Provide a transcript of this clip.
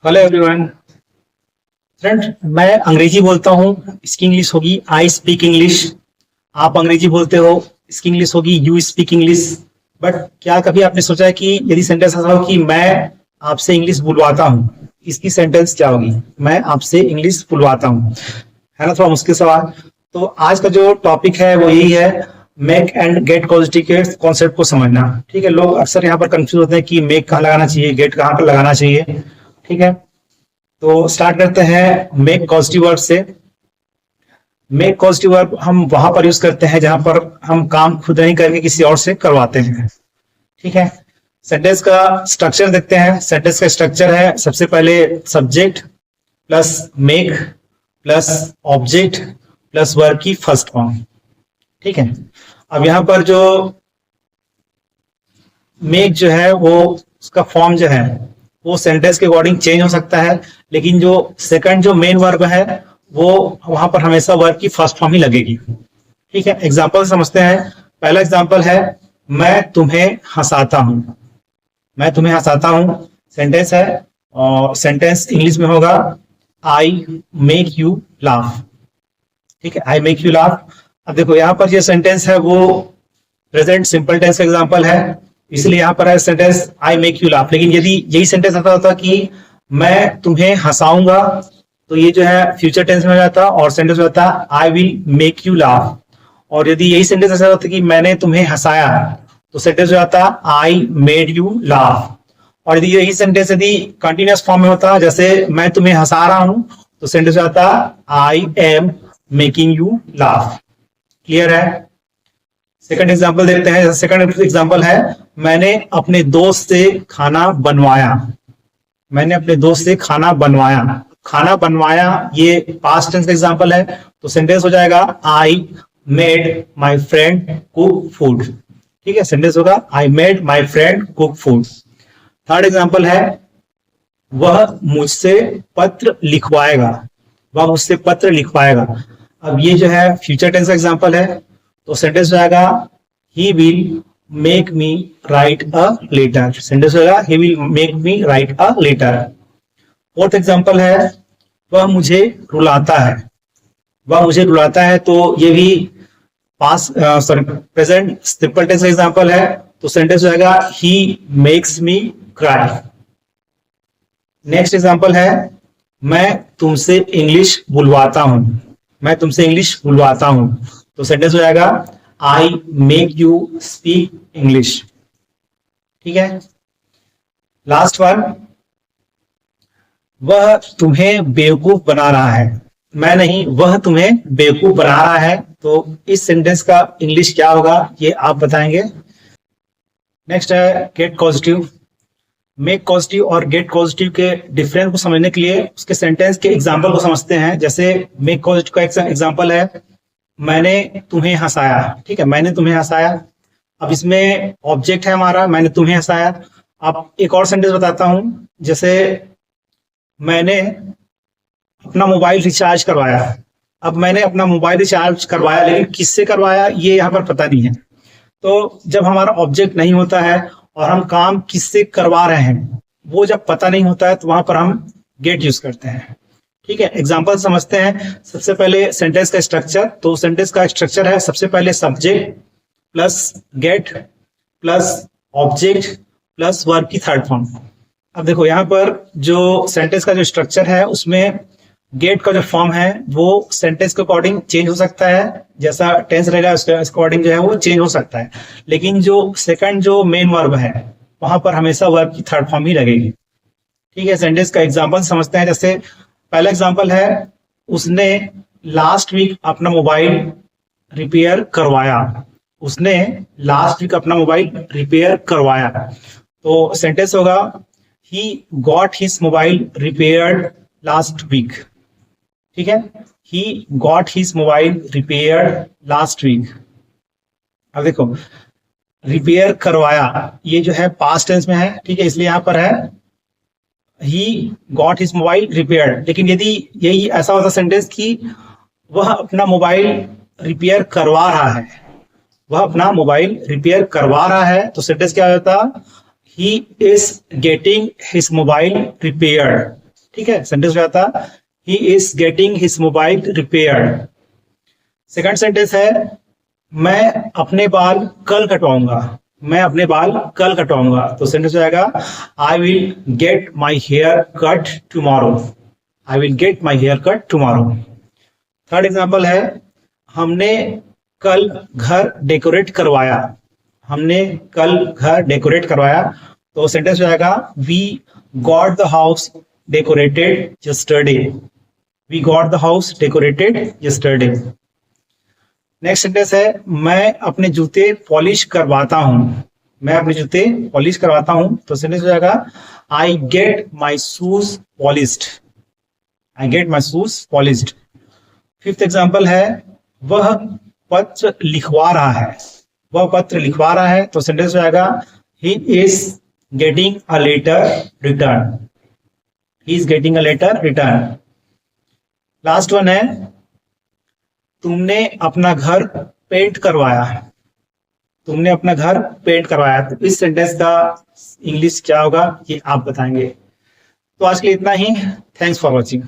Hello everyone. Friend, मैं अंग्रेजी बोलता हूँ, इसकी इंग्लिश होगी आई स्पीक इंग्लिश। आप अंग्रेजी बोलते हो, इसकी इंग्लिश होगी यू स्पीक इंग्लिश। बट क्या कभी आपने सोचा है कि यदि सेंटेंस ऐसा हो कि मैं आपसे इंग्लिश बुलवाता हूँ, इसकी सेंटेंस क्या होगी? मैं आपसे इंग्लिश बुलवाता हूँ। है ना, थोड़ा मुश्किल सवाल। तो आज का जो टॉपिक है वो यही है, मेक एंड गेट पॉजिटिव के कॉन्सेप्ट को समझना। ठीक है, लोग अक्सर यहाँ पर कंफ्यूज होते हैं कि मेक कहाँ लगाना चाहिए, गेट कहाँ पर लगाना चाहिए। ठीक है, तो स्टार्ट करते हैं मेक पॉजिटिव वर्ब से। मेक पॉजिटिव वर्ब हम वहां पर यूज करते हैं जहां पर हम काम खुद नहीं करके किसी और से करवाते हैं। ठीक है, सेंटेंस का स्ट्रक्चर देखते हैं। सेंटेंस का स्ट्रक्चर है, सबसे पहले subject plus make plus object plus verb की फर्स्ट फॉर्म। ठीक है, अब यहां पर जो मेक जो है वो उसका फॉर्म जो है वो सेंटेंस के अकॉर्डिंग चेंज हो सकता है, लेकिन जो सेकंड जो मेन वर्ब है वो वहां पर हमेशा वर्ब की फर्स्ट फॉर्म ही लगेगी। ठीक है, एग्जांपल समझते हैं। पहला एग्जांपल है, मैं तुम्हें हंसाता हूं। मैं तुम्हें हंसाता हूं सेंटेंस है, और सेंटेंस इंग्लिश में होगा आई मेक यू लाफ। ठीक है, आई मेक यू लाफ। अब देखो यहाँ पर जो सेंटेंस है वो प्रेजेंट सिंपल टेंस का एग्जांपल है, इसलिए यहाँ पर है sentence I make you laugh. लेकिन यदि यही सेंटेंस आता होता कि मैं तुम्हें हंसाऊंगा, तो ये जो है फ्यूचर टेंस में हो जाता और सेंटेंस होता I will make you laugh. और यदि यही सेंटेंस ऐसा होता कि मैंने तुम्हें हंसाया, तो सेंटेंस हो जाता आई मेड यू लाफ। और यदि यही सेंटेंस यदि कंटिन्यूअस फॉर्म में होता, जैसे मैं तुम्हें हंसा रहा हूं, तो सेंटेंस हो जाता I am making you laugh. Clear है? सेकंड एग्जांपल देखते हैं। सेकंड एग्जांपल है, मैंने अपने दोस्त से खाना बनवाया। मैंने अपने दोस्त से खाना बनवाया। खाना बनवाया ये पास्ट टेंस का एग्जांपल है, तो सेंटेंस हो जाएगा I made my friend cook food. ठीक है, सेंटेंस होगा I made my friend cook food. Third example है, वह मुझसे पत्र लिखवाएगा। वह मुझसे पत्र लिखवाएगा। अब ये जो है फ्यूचर टेंस का एग्जांपल है, तो सेंटेंस हो जाएगा he will make me write a letter. Sentence होगा he will make me write a letter. Fourth example है, वह मुझे रुलाता है। वह मुझे रुलाता है, तो ये भी पास सॉरी प्रेजेंट सिंपल टेंस का एग्जांपल है, तो सेंटेंस हो जाएगा he makes me cry. Next example है, मैं तुमसे इंग्लिश बुलवाता हूं। मैं तुमसे इंग्लिश बुलवाता हूं, तो सेंटेंस हो जाएगा I make you speak English. ठीक है, लास्ट वन, वह तुम्हें बेवकूफ बना रहा है। मैं नहीं, वह तुम्हें बेवकूफ बना रहा है। तो इस सेंटेंस का इंग्लिश क्या होगा ये आप बताएंगे। नेक्स्ट है गेट पॉजिटिव। मेक पॉजिटिव और गेट पॉजिटिव के डिफरेंस को समझने के लिए उसके सेंटेंस के एग्जांपल को समझते हैं। जैसे मेक पॉजिटिव का एग्जांपल है, मैंने तुम्हें हंसाया। ठीक है, मैंने तुम्हें हंसाया। अब इसमें ऑब्जेक्ट है हमारा, मैंने तुम्हें हंसाया। अब एक और सेंटेंस बताता हूं, जैसे मैंने अपना मोबाइल रिचार्ज करवाया। अब मैंने अपना मोबाइल रिचार्ज करवाया, लेकिन किससे करवाया ये यहाँ पर पता नहीं है। तो जब हमारा ऑब्जेक्ट नहीं होता है और हम काम किससे करवा रहे हैं वो जब पता नहीं होता है, तो वहां पर हम गेट यूज करते हैं। ठीक है, एग्जांपल समझते हैं। सबसे पहले सेंटेंस का स्ट्रक्चर। तो सेंटेंस का स्ट्रक्चर है, सबसे पहले subject plus gate plus object plus verb की थर्ड फॉर्म। अब देखो यहाँ पर जो सेंटेंस का जो स्ट्रक्चर है उसमें गेट का जो फॉर्म है वो सेंटेंस के अकॉर्डिंग चेंज हो सकता है, जैसा टेंस रहेगा उसके अकॉर्डिंग जो है वो चेंज हो सकता है। लेकिन जो सेकंड जो मेन वर्ब है वहां पर हमेशा वर्ब की थर्ड फॉर्म ही लगेगी। ठीक है, सेंटेंस का एग्जांपल समझते हैं। जैसे पहला एग्जांपल है, उसने लास्ट वीक अपना मोबाइल रिपेयर करवाया। उसने लास्ट वीक अपना मोबाइल रिपेयर करवाया, तो सेंटेंस होगा he got his mobile repaired last week. ठीक है, he got his mobile repaired last week. अब देखो रिपेयर करवाया ये जो है पास्ट टेंस में है। ठीक है, इसलिए यहां पर है he got his mobile repaired. लेकिन यदि यही ऐसा होता सेंटेंस कि वह अपना मोबाइल रिपेयर करवा रहा है, वह अपना मोबाइल रिपेयर करवा रहा है, तो सेंटेंस क्या होता, ही is getting his mobile repaired. ठीक है, सेंटेंस हो जाता ही is getting his mobile repaired. Second sentence है मैं अपने बाल कल कटवाऊंगा, मैं अपने बाल कल कटवाऊंगा, तो सेंटेंस हो जाएगा I will get my hair cut tomorrow, I will get my hair cut tomorrow. Third example है हमने कल घर डेकोरेट करवाया, हमने कल घर डेकोरेट करवाया, तो सेंटेंस हो जाएगा we got the house decorated yesterday, we got the house decorated yesterday. Next sentence है मैं अपने जूते पॉलिश करवाता हूं, मैं अपने जूते पॉलिश करवाता हूं, तो सेंटेंस हो जाएगा I get my shoes polished, I get my shoes polished. Fifth example है वह पत्र लिखवा रहा है, वह पत्र लिखवा रहा है, तो सेंटेंस हो जाएगा he is getting a letter return, he is getting a letter return. Last one है तुमने अपना घर पेंट करवाया, तुमने अपना घर पेंट करवाया, तो इस सेंटेंस का इंग्लिश क्या होगा ये आप बताएंगे। तो आज के लिए इतना ही, थैंक्स फॉर वॉचिंग।